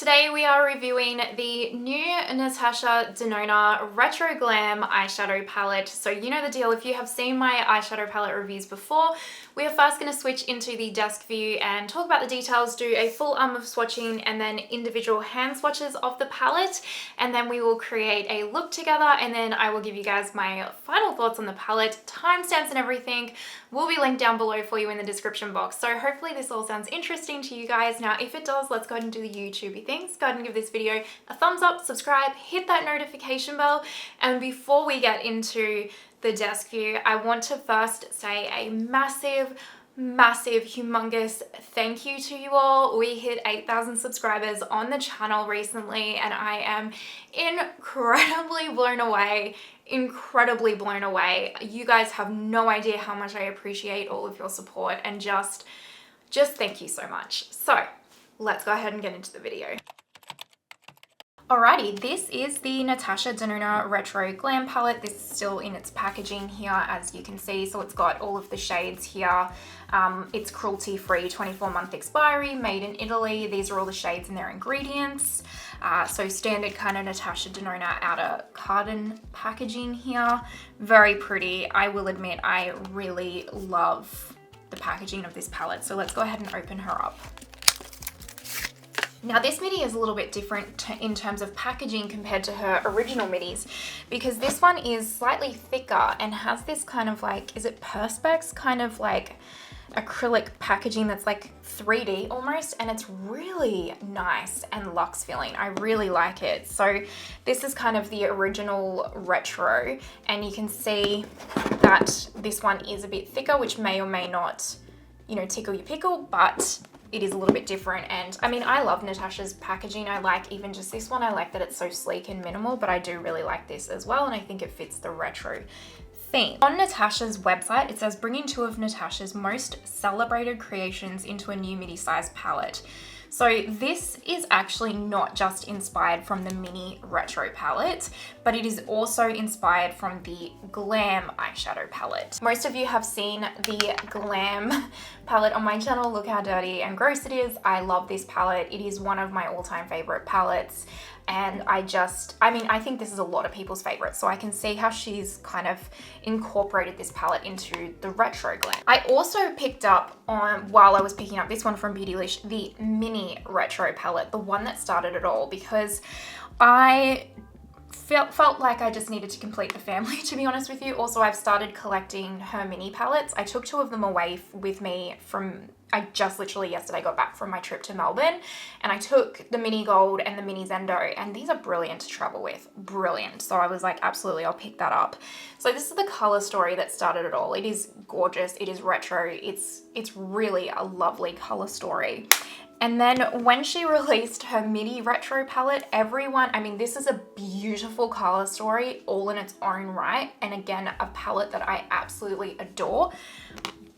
today we are reviewing the new Natasha Denona Retro Glam eyeshadow palette. So you know the deal, if you have seen my eyeshadow palette reviews before, we are first going to switch into the desk view and talk about the details, do a full arm of swatching and then individual hand swatches of the palette, and then we will create a look together, and then I will give you guys my final thoughts on the palette. Timestamps and everything will be linked down below for you in the description box. So hopefully this all sounds interesting to you guys. Now if it does, let's go ahead and do the YouTube things. Go ahead and give this video a thumbs up, subscribe, hit that notification bell, and before we get into the desk view, I want to first say a massive, humongous thank you to you all. We hit 8,000 subscribers on the channel recently and I am incredibly blown away. You guys have no idea how much I appreciate all of your support, and just thank you so much. So let's go ahead and get into the video. Alrighty, this is the Natasha Denona Retro Glam palette. This is still in its packaging here, as you can see. So it's got all of the shades here. It's cruelty-free, 24-month expiry, made in Italy. These are all the shades and their ingredients. So standard kind of Natasha Denona outer carton packaging here. Very pretty. I will admit, I really love the packaging of this palette. So let's go ahead and open her up. Now this midi is a little bit different in terms of packaging compared to her original midis, because this one is slightly thicker and has this kind of like, is it Perspex kind of like acrylic packaging that's like 3D almost, and it's really nice and luxe feeling. I really like it. So this is kind of the original retro, and you can see that this one is a bit thicker, which may or may not, you know, tickle your pickle, but it is a little bit different. And I mean, I love Natasha's packaging. I like even just this one. I like that it's so sleek and minimal, but I do really like this as well, and I think it fits the retro theme. On Natasha's website, it says bringing two of Natasha's most celebrated creations into a new midi size palette. So this is actually not just inspired from the mini retro palette, but it is also inspired from the Glam eyeshadow palette. Most of you have seen the Glam palette on my channel. Look how dirty and gross it is. I love this palette. It is one of my all-time favorite palettes. And I think this is a lot of people's favorites. So I can see how she's kind of incorporated this palette into the retro glam. I also picked up while I was picking up this one from Beautylish, the mini retro palette, the one that started it all, because I felt like I just needed to complete the family, to be honest with you. Also, I've started collecting her mini palettes. I took two of them away with me I just literally yesterday got back from my trip to Melbourne, and I took the mini gold and the mini Zendo, and these are brilliant to travel with, brilliant. So I was like, absolutely, I'll pick that up. So this is the color story that started it all. It is gorgeous, it is retro, it's really a lovely color story. And then when she released her midi retro palette, everyone, I mean, this is a beautiful color story all in its own right. And again, a palette that I absolutely adore,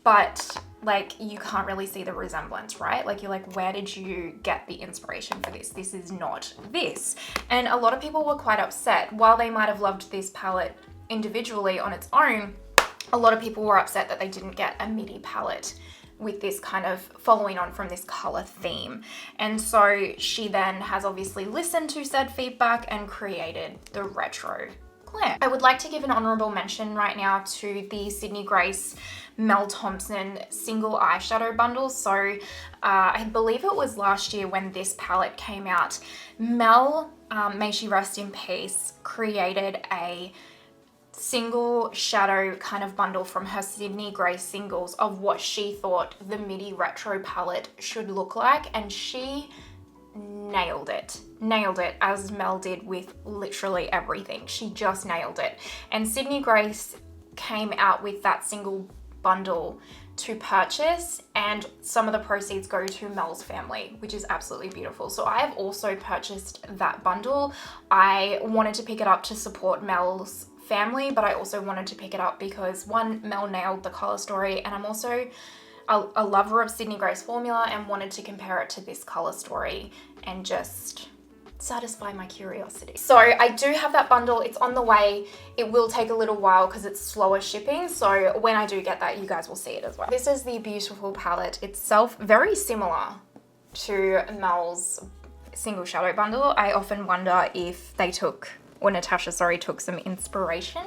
but like you can't really see the resemblance, right? Like you're like, where did you get the inspiration for this? This is not this. And a lot of people were quite upset. While they might have loved this palette individually on its own, a lot of people were upset that they didn't get a midi palette with this kind of following on from this color theme. And so she then has obviously listened to said feedback and created the retro glam. I would like to give an honorable mention right now to the Sydney Grace Mel Thompson single eyeshadow bundle. So I believe it was last year when this palette came out. Mel, may she rest in peace, created a single shadow kind of bundle from her Sydney Grace singles of what she thought the midi retro palette should look like, and she nailed it as Mel did with literally everything. She just nailed it. And Sydney Grace came out with that single bundle to purchase, and some of the proceeds go to Mel's family, which is absolutely beautiful. So I have also purchased that bundle. I wanted to pick it up to support Mel's family, but I also wanted to pick it up because one, Mel nailed the color story, and I'm also a lover of Sydney Grace formula and wanted to compare it to this color story and just satisfy my curiosity. So I do have that bundle. It's on the way. It will take a little while because it's slower shipping. So when I do get that, you guys will see it as well. This is the beautiful palette itself, very similar to Mel's single shadow bundle. I often wonder if they took, or Natasha, sorry, took some inspiration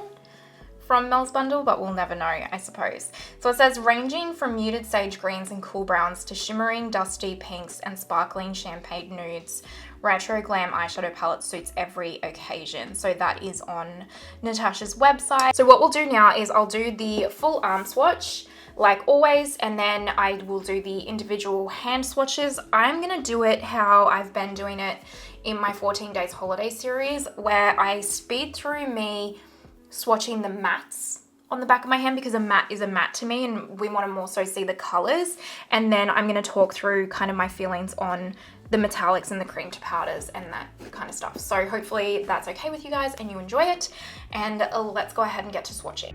from Mel's bundle, but we'll never know, I suppose. So it says, ranging from muted sage greens and cool browns to shimmering dusty pinks and sparkling champagne nudes, Retro Glam eyeshadow palette suits every occasion. So that is on Natasha's website. So what we'll do now is I'll do the full arm swatch like always, and then I will do the individual hand swatches. I'm gonna do it how I've been doing it in my 14 days holiday series, where I speed through me swatching the mattes on the back of my hand, because a matte is a matte to me and we want to more so see the colors. And then I'm going to talk through kind of my feelings on the metallics and the cream to powders and that kind of stuff. So hopefully that's okay with you guys and you enjoy it. And let's go ahead and get to swatching.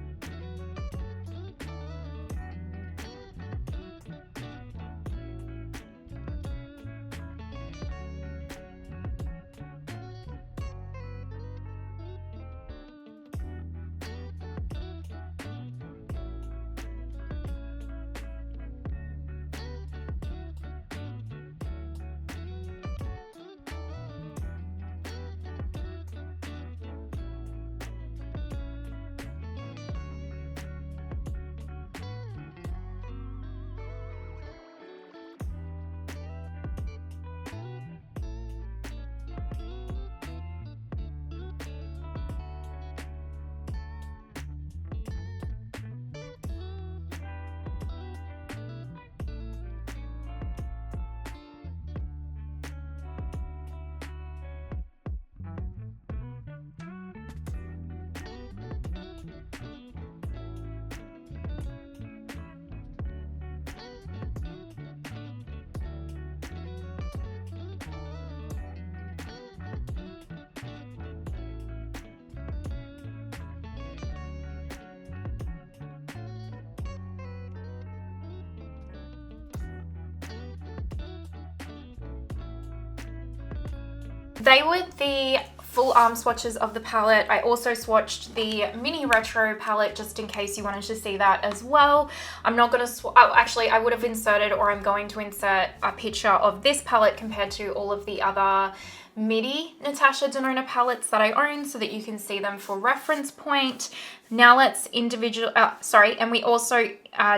They were the full arm swatches of the palette. I also swatched the mini retro palette just in case you wanted to see that as well. I'm not going to actually I would have inserted, or I'm going to insert a picture of this palette compared to all of the other midi Natasha Denona palettes that I own, so that you can see them for reference point. Now let's and we also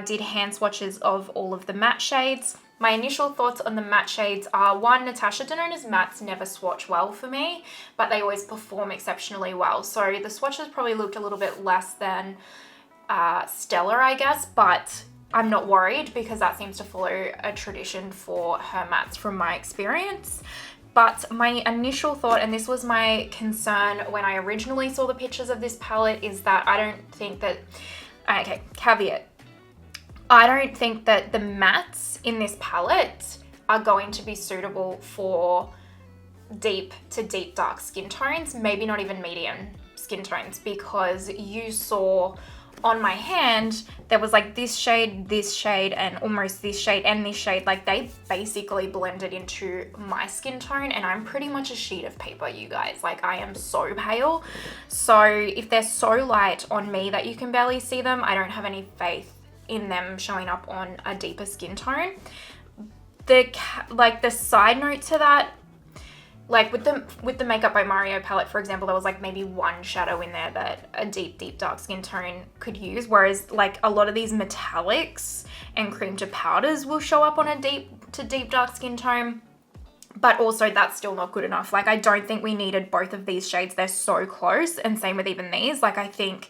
did hand swatches of all of the matte shades. My initial thoughts on the matte shades are, one, Natasha Denona's mattes never swatch well for me, but they always perform exceptionally well. So the swatches probably looked a little bit less than stellar, I guess, but I'm not worried because that seems to follow a tradition for her mattes from my experience. But my initial thought, and this was my concern when I originally saw the pictures of this palette, is that I don't think that, okay, caveat, I don't think that the mattes in this palette are going to be suitable for deep to deep dark skin tones, maybe not even medium skin tones, because you saw on my hand there was like this shade, and almost this shade and this shade. Like they basically blended into my skin tone, and I'm pretty much a sheet of paper, you guys. Like I am so pale. So if they're so light on me that you can barely see them, I don't have any faith in them showing up on a deeper skin tone. The side note to that, like with the Makeup by Mario palette, for example, there was like maybe one shadow in there that a deep dark skin tone could use, whereas like a lot of these metallics and cream to powders will show up on a deep to deep dark skin tone, but also that's still not good enough. Like I don't think we needed both of these shades. They're so close, and same with even these. Like I think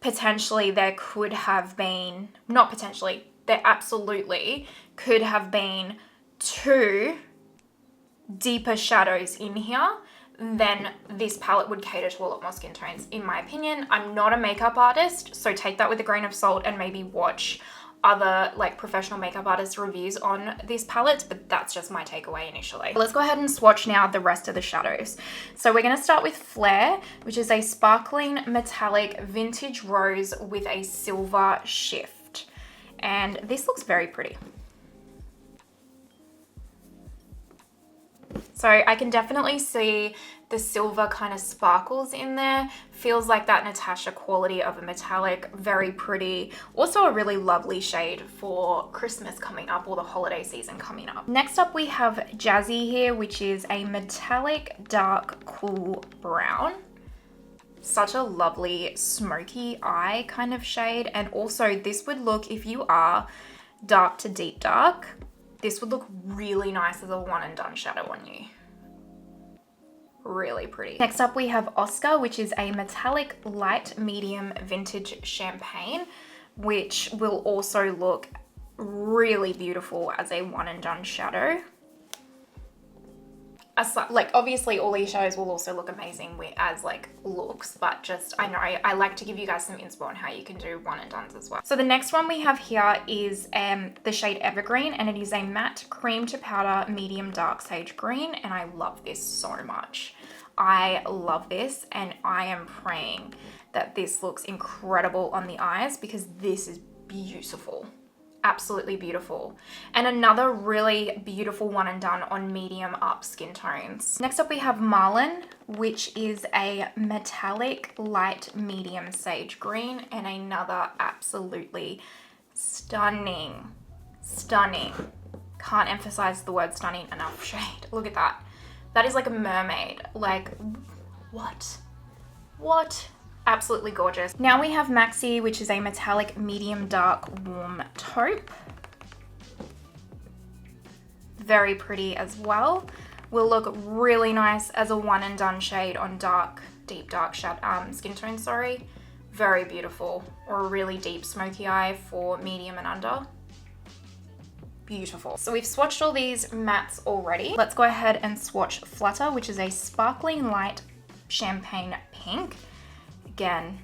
potentially there could have been, not potentially, there absolutely could have been two deeper shadows in here, then this palette would cater to a lot more skin tones, in my opinion. I'm not a makeup artist, so take that with a grain of salt and maybe watch other like professional makeup artist reviews on this palette, but that's just my takeaway initially. Let's go ahead and swatch now the rest of the shadows. So we're going to start with Flare, which is a sparkling metallic vintage rose with a silver shift, and this looks very pretty. So I can definitely see the silver kind of sparkles in there. Feels like that Natasha quality of a metallic, very pretty. Also a really lovely shade for Christmas coming up, or the holiday season coming up. Next up we have Jazzy here, which is a metallic dark cool brown. Such a lovely smoky eye kind of shade. And also this would look, if you are dark to deep dark, this would look really nice as a one and done shadow on you. Really pretty. Next up we have Oscar, which is a metallic light medium vintage champagne, which will also look really beautiful as a one and done shadow. Like obviously all these shadows will also look amazing as like looks, but just I know I like to give you guys some inspo on how you can do one and dones as well. So the next one we have here is the shade Evergreen, and it is a matte cream to powder medium dark sage green, and I love this so much. I love this, and I am praying that this looks incredible on the eyes because this is beautiful. Absolutely beautiful. And another really beautiful one and done on medium up skin tones. Next up we have Marlin, which is a metallic light medium sage green, and another absolutely stunning, can't emphasize the word stunning enough shade. Look at that. That is like a mermaid. Like, what? Absolutely gorgeous. Now we have Maxi, which is a metallic medium dark warm taupe. Very pretty as well. Will look really nice as a one and done shade on deep dark skin tone, sorry. Very beautiful. Or a really deep smoky eye for medium and under. Beautiful. So we've swatched all these mattes already. Let's go ahead and swatch Flutter, which is a sparkling light champagne pink. Again,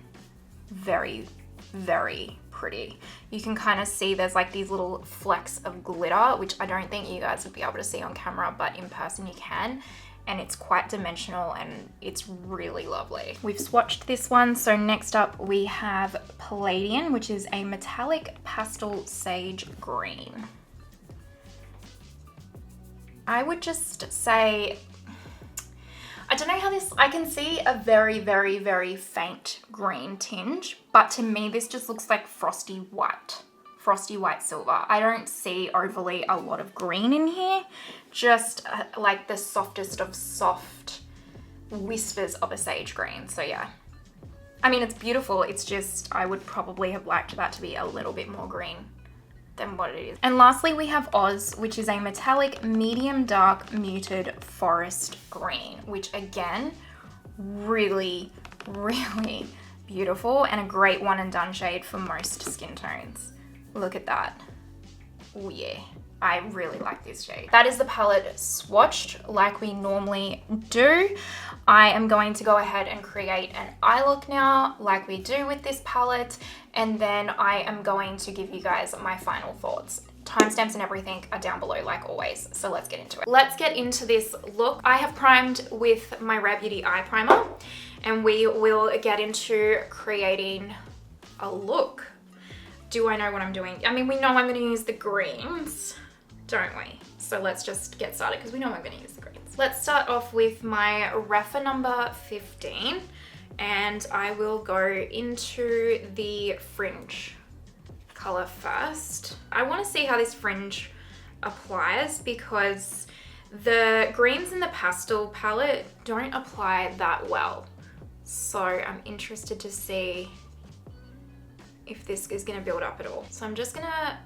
very, very pretty. You can kind of see there's like these little flecks of glitter, which I don't think you guys would be able to see on camera, but in person you can. And it's quite dimensional and it's really lovely. We've swatched this one. So next up we have Palladian, which is a metallic pastel sage green. I would just say, I don't know how this, I can see a very, very, very faint green tinge, but to me this just looks like frosty white silver. I don't see overly a lot of green in here, just like the softest of soft whispers of a sage green. So yeah, I mean, it's beautiful. It's just, I would probably have liked that to be a little bit more green than what it is. And lastly, we have Oz, which is a metallic medium dark muted forest green, which again, really, really beautiful and a great one and done shade for most skin tones. Look at that. Oh yeah, I really like this shade. That is the palette swatched like we normally do. I am going to go ahead and create an eye look now like we do with this palette, and then I am going to give you guys my final thoughts. Timestamps and everything are down below like always, so let's get into it. Let's get into this look. I have primed with my Rare Beauty eye primer, and we will get into creating a look. Do I know what I'm doing? I mean, we know I'm going to use the greens, don't we? So let's just get started because we know I'm going to use the greens. Let's start off with my REFY number 15, and I will go into the fringe color first. I want to see how this fringe applies because the greens in the pastel palette don't apply that well. So I'm interested to see if this is going to build up at all. So I'm just going to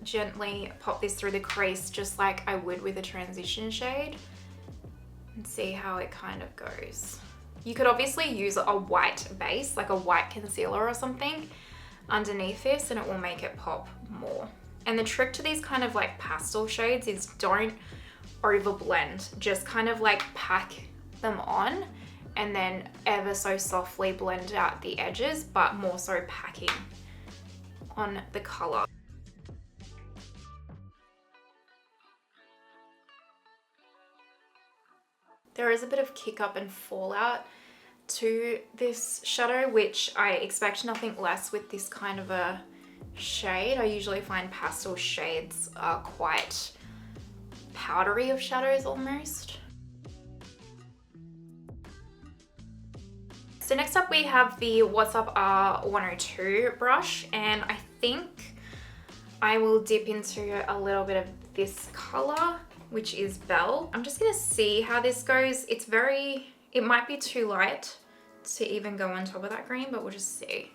gently pop this through the crease just like I would with a transition shade and see how it kind of goes. You could obviously use a white base, like a white concealer or something underneath this, and it will make it pop more. And the trick to these kind of like pastel shades is don't overblend, just kind of like pack them on and then ever so softly blend out the edges, but more so packing on the color. There is a bit of kick up and fallout to this shadow, which I expect nothing less with this kind of a shade. I usually find pastel shades are quite powdery of shadows almost. So next up we have the What's Up R102 brush, and I think I will dip into a little bit of this color, which is Belle. I'm just gonna see how this goes. It might be too light to even go on top of that green, but we'll just see.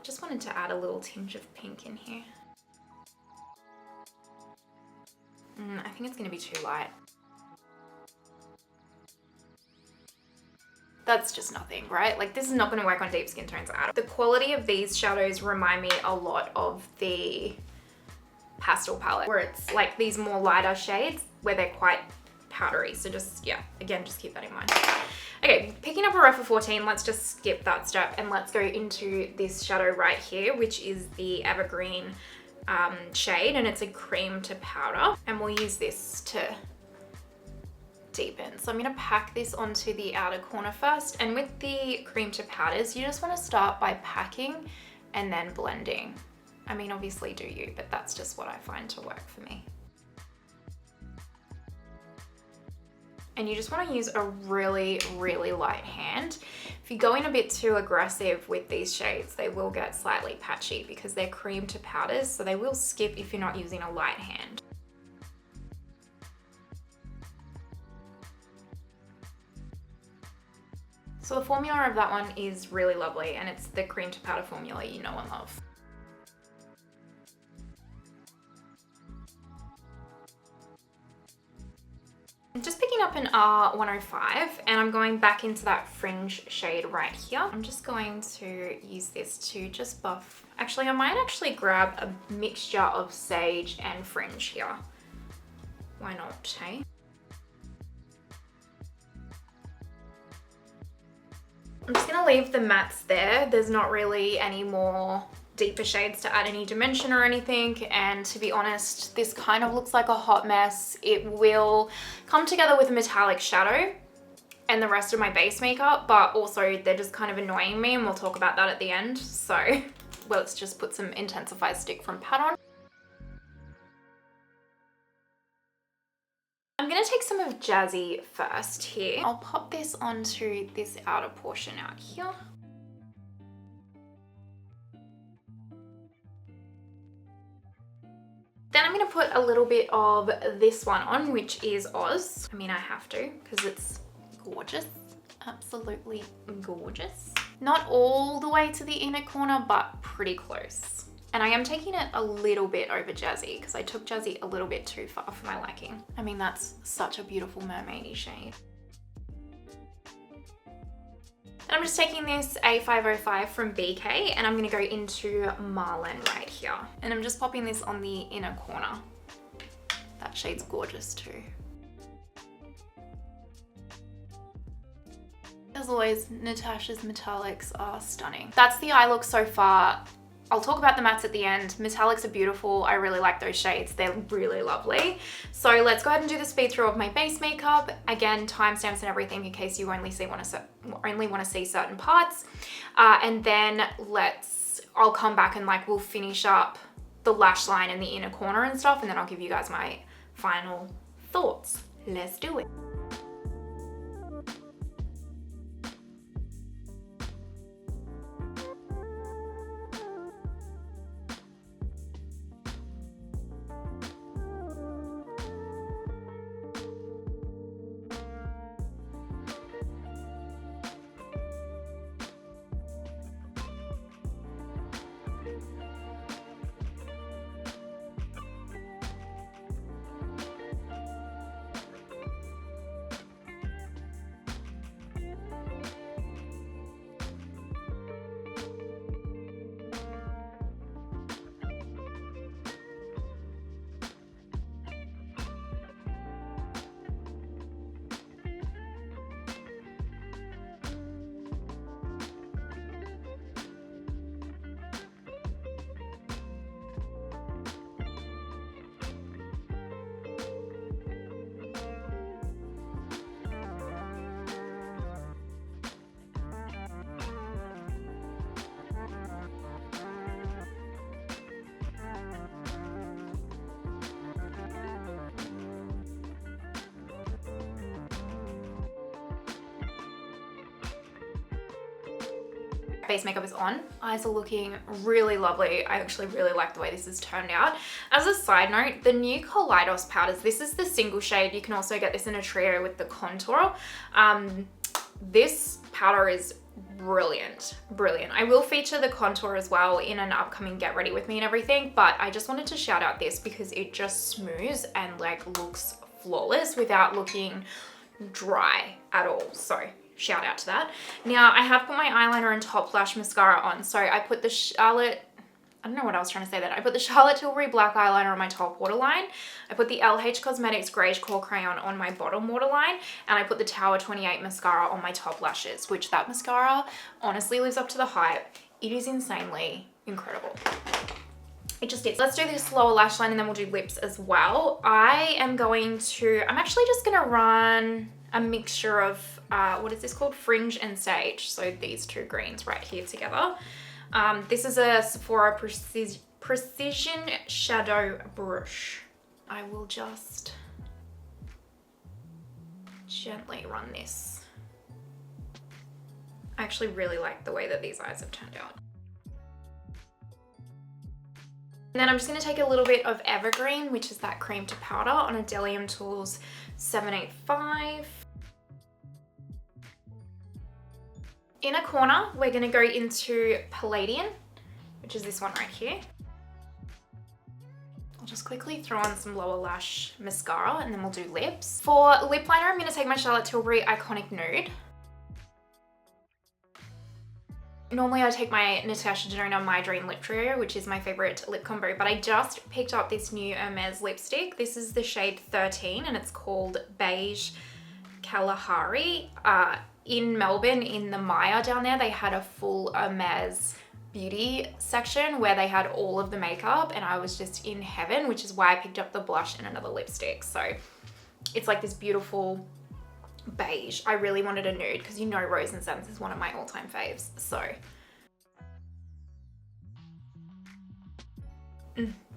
Just wanted to add a little tinge of pink in here. I think it's gonna be too light. That's just nothing, right? Like, this is not gonna work on deep skin tones at all. The quality of these shadows remind me a lot of the pastel palette, where it's like these more lighter shades where they're quite powdery. So just, yeah, again, just keep that in mind. Okay, picking up a REFY 14, let's just skip that step and let's go into this shadow right here, which is the Evergreen shade, and it's a cream to powder. And we'll use this to deepen. So I'm gonna pack this onto the outer corner first. And with the cream to powders, you just wanna start by packing and then blending. I mean, obviously do you, but that's just what I find to work for me. And you just want to use a really, really light hand. If you go in a bit too aggressive with these shades, they will get slightly patchy because they're cream to powders, so they will skip if you're not using a light hand. So the formula of that one is really lovely, and it's the cream to powder formula you know and love. I'm just picking up an R105 and I'm going back into that fringe shade right here. I'm just going to use this to just buff. Actually, I might actually grab a mixture of sage and fringe here. Why not, hey? I'm just gonna leave the mattes there. There's not really any more deeper shades to add any dimension or anything, and to be honest, this kind of looks like a hot mess. It will come together with a metallic shadow and the rest of my base makeup, but also they're just kind of annoying me, and we'll talk about that at the end. So well, let's just put some Intensify Stick from Pat on. I'm gonna take some of Jazzy first here. I'll pop this onto this outer portion out here. Then I'm gonna put a little bit of this one on, which is Oz. I mean, I have to, because it's gorgeous. Absolutely gorgeous. Not all the way to the inner corner, but pretty close. And I am taking it a little bit over Jazzy, because I took Jazzy a little bit too far for my liking. I mean, that's such a beautiful mermaidy shade. And I'm just taking this A505 from BK, and I'm gonna go into Marlin right here. And I'm just popping this on the inner corner. That shade's gorgeous too. As always, Natasha's metallics are stunning. That's the eye look so far. I'll talk about the mattes at the end. Metallics are beautiful. I really like those shades. They're really lovely. So let's go ahead and do the speed through of my base makeup. Again, timestamps and everything in case you only want to see certain parts. And then I'll come back and we'll finish up the lash line in the inner corner and stuff, and then I'll give you guys my final thoughts. Let's do it. base makeup is on. Eyes are looking really lovely. I actually really like the way this has turned out. As a side note, the new Kaleidos powders, this is the single shade. You can also get this in a trio with the contour. This powder is brilliant, brilliant. I will feature the contour as well in an upcoming get ready with me and everything, but I just wanted to shout out this because it just smooths and like looks flawless without looking dry at all. So shout out to that. Now I have put my eyeliner and top lash mascara on. So I put the Charlotte, I don't know what I was trying to say then. I put the Charlotte Tilbury black eyeliner on my top waterline. I put the LH Cosmetics Greige Core Crayon on my bottom waterline. And I put the Tower 28 mascara on my top lashes, which that mascara honestly lives up to the hype. It is insanely incredible. It just is. Let's do this lower lash line and then we'll do lips as well. I'm actually just gonna run a mixture of, what is this called? Fringe and Sage. So these two greens right here together. This is a Sephora Precision Shadow Brush. I will just gently run this. I actually really like the way that these eyes have turned out. And then I'm just going to take a little bit of Evergreen, which is that cream to powder, on a Delium Tools 785. Inner corner, we're going to go into Palladian, which is this one right here. I'll just quickly throw on some lower lash mascara and then we'll do lips. For lip liner, I'm going to take my Charlotte Tilbury Iconic Nude. Normally I take my Natasha Denona My Dream Lip Trio, which is my favorite lip combo, but I just picked up this new Hermes lipstick. This is the shade 13 and it's called Beige Kalahari. In Melbourne, in the Myer down there, they had a full Hermes beauty section where they had all of the makeup and I was just in heaven, which is why I picked up the blush and another lipstick. So it's like this beautiful beige. I really wanted a nude because you know Rose and Sense is one of my all-time faves. So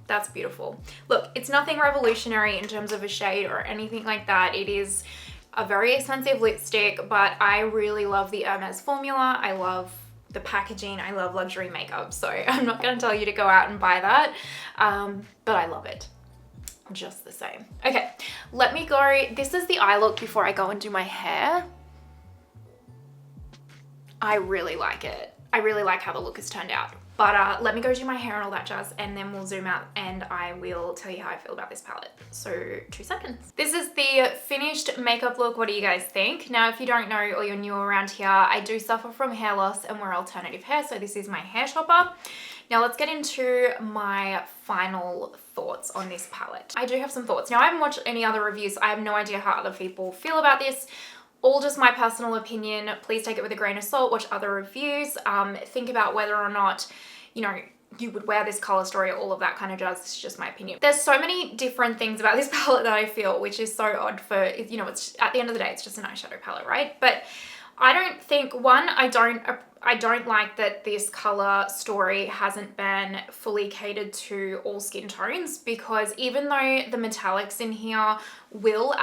that's beautiful. Look, it's nothing revolutionary in terms of a shade or anything like that. It is a very expensive lipstick, but I really love the Hermes formula. I love the packaging. I love luxury makeup. So I'm not going to tell you to go out and buy that, but I love it just the same. Okay, let me go. This is the eye look before I go and do my hair. I really like it. I really like how the look has turned out. But let me go do my hair and all that jazz and then we'll zoom out and I will tell you how I feel about this palette. So 2 seconds. This is the finished makeup look. What do you guys think? Now, if you don't know or you're new around here, I do suffer from hair loss and wear alternative hair. So this is my hair shopper. Now let's get into my final thoughts on this palette. I do have some thoughts. Now I haven't watched any other reviews. I have no idea how other people feel about this. All just my personal opinion. Please take it with a grain of salt, watch other reviews, think about whether or not, you know, you would wear this color story, all of that kind of jazz. It's just my opinion. There's so many different things about this palette that I feel, which is so odd for, you know, it's at the end of the day, it's just an eyeshadow palette, right? But I don't think, one, I don't like that this color story hasn't been fully catered to all skin tones, because even though the metallics in here will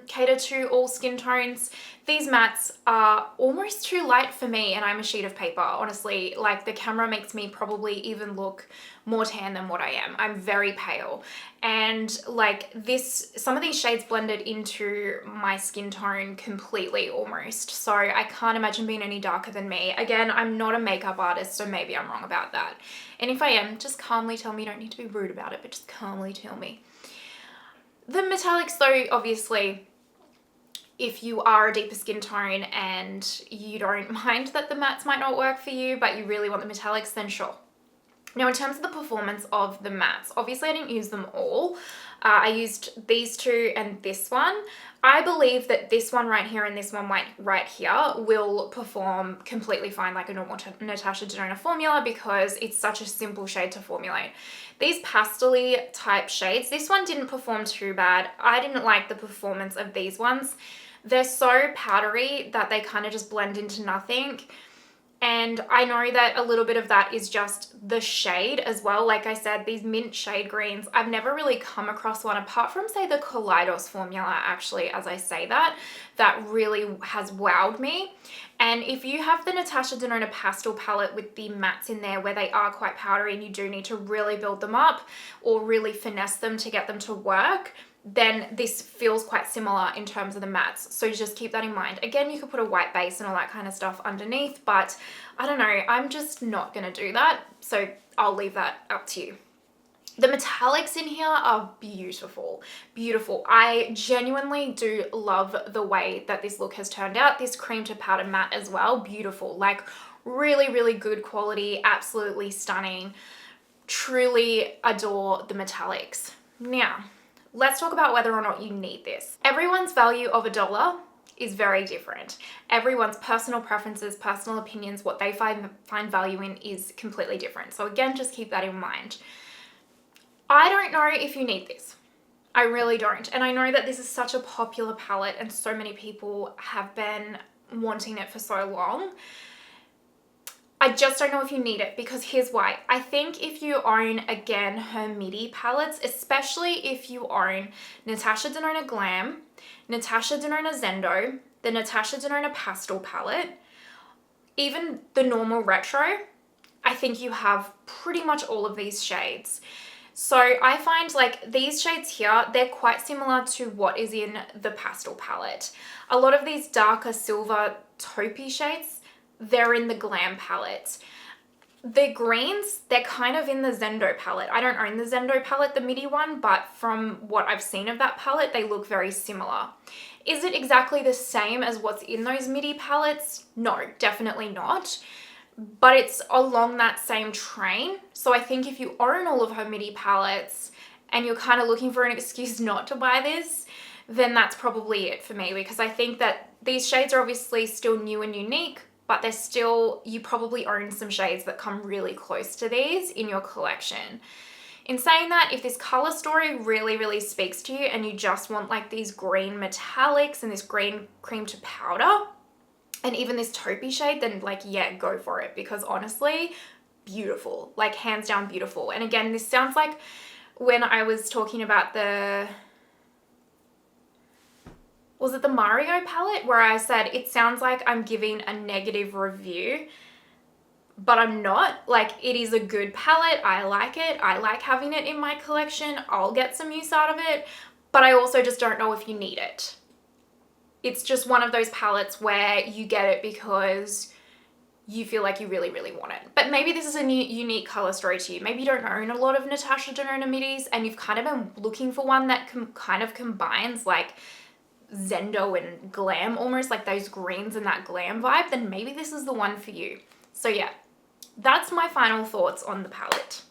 cater to all skin tones, these mattes are almost too light for me and I'm a sheet of paper, honestly. Like the camera makes me probably even look more tan than what I am. I'm very pale. And like this, some of these shades blended into my skin tone completely almost. So I can't imagine being any darker than me. Again, I'm not a makeup artist, so maybe I'm wrong about that. And if I am, just calmly tell me. You don't need to be rude about it, but just calmly tell me. The metallics though, obviously, if you are a deeper skin tone and you don't mind that the mattes might not work for you, but you really want the metallics, then sure. Now, in terms of the performance of the mattes, obviously I didn't use them all. I used these two and this one. I believe that this one right here and this one right here will perform completely fine like a normal Natasha Denona formula, because it's such a simple shade to formulate. These pastel-y type shades, this one didn't perform too bad. I didn't like the performance of these ones. They're so powdery that they kind of just blend into nothing. And I know that a little bit of that is just the shade as well. Like I said, these mint shade greens, I've never really come across one apart from, say, the Kaleidos formula, actually, as I say that really has wowed me. And if you have the Natasha Denona pastel palette with the mattes in there where they are quite powdery and you do need to really build them up or really finesse them to get them to work, then this feels quite similar in terms of the mattes. So just keep that in mind. Again, you could put a white base and all that kind of stuff underneath, but I don't know, I'm just not gonna do that. So I'll leave that up to you. The metallics in here are beautiful, beautiful. I genuinely do love the way that this look has turned out. This cream to powder matte as well, beautiful. Like really, really good quality, absolutely stunning. Truly adore the metallics. Now, let's talk about whether or not you need this. Everyone's value of $1 is very different. Everyone's personal preferences, personal opinions, what they find value in is completely different. So again, just keep that in mind. I don't know if you need this. I really don't. And I know that this is such a popular palette and so many people have been wanting it for so long. I just don't know if you need it, because here's why. I think if you own, again, her midi palettes, especially if you own Natasha Denona Glam, Natasha Denona Zendo, the Natasha Denona Pastel palette, even the normal retro, I think you have pretty much all of these shades. So I find like these shades here, they're quite similar to what is in the pastel palette. A lot of these darker silver taupey shades, they're in the Glam palette. The greens, they're kind of in the Zendo palette. I don't own the Zendo palette, the midi one, but from what I've seen of that palette, they look very similar. Is it exactly the same as what's in those midi palettes? No, definitely not. But it's along that same train. So I think if you own all of her midi palettes and you're kind of looking for an excuse not to buy this, then that's probably it for me, because I think that these shades are obviously still new and unique, but they're still, you probably own some shades that come really close to these in your collection. In saying that, if this color story really, really speaks to you and you just want like these green metallics and this green cream to powder, and even this taupey shade, then like, yeah, go for it, because honestly, beautiful, like hands down beautiful. And again, this sounds like when I was talking about was it the Mario palette, where I said it sounds like I'm giving a negative review, but I'm not. Like, it is a good palette. I like it. I like having it in my collection. I'll get some use out of it, but I also just don't know if you need it. It's just one of those palettes where you get it because you feel like you really, really want it. But maybe this is a new, unique color story to you. Maybe you don't own a lot of Natasha Denona midis and you've kind of been looking for one that kind of combines like Zendo and Glam, almost like those greens and that Glam vibe, then maybe this is the one for you. So yeah, that's my final thoughts on the palette.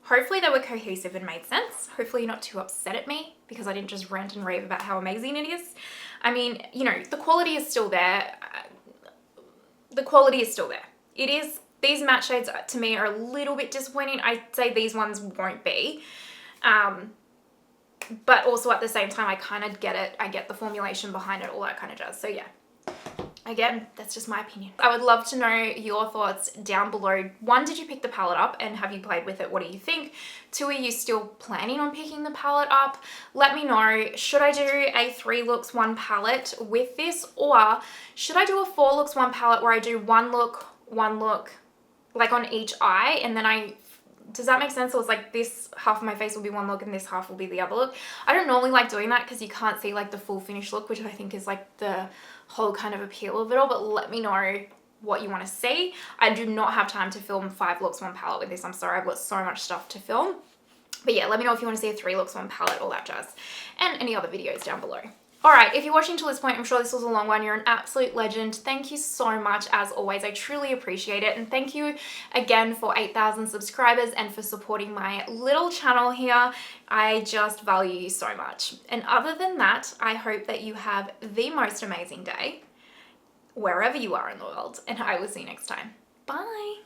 Hopefully they were cohesive and made sense. Hopefully you're not too upset at me because I didn't just rant and rave about how amazing it is. I mean, you know, the quality is still there. The quality is still there. It is, these matte shades to me are a little bit disappointing. I'd say these ones won't be. But also at the same time, I kind of get it. I get the formulation behind it, all that kind of jazz. So yeah, again, that's just my opinion. I would love to know your thoughts down below. 1, did you pick the palette up and have you played with it? What do you think? 2, are you still planning on picking the palette up? Let me know. Should I do a 3 looks 1 palette with this, or should I do a 4 looks 1 palette where I do 1 look, like on each eye, and then does that make sense? So it's like this half of my face will be 1 look and this half will be the other look. I don't normally like doing that because you can't see like the full finished look, which I think is like the whole kind of appeal of it all, but let me know what you want to see. I do not have time to film 5 looks 1 palette with this. I'm sorry, I've got so much stuff to film. But yeah, let me know if you want to see a 3 looks 1 palette, all that jazz, and any other videos down below. All right, if you're watching till this point, I'm sure this was a long one. You're an absolute legend. Thank you so much, as always. I truly appreciate it. And thank you again for 8,000 subscribers and for supporting my little channel here. I just value you so much. And other than that, I hope that you have the most amazing day wherever you are in the world. And I will see you next time. Bye.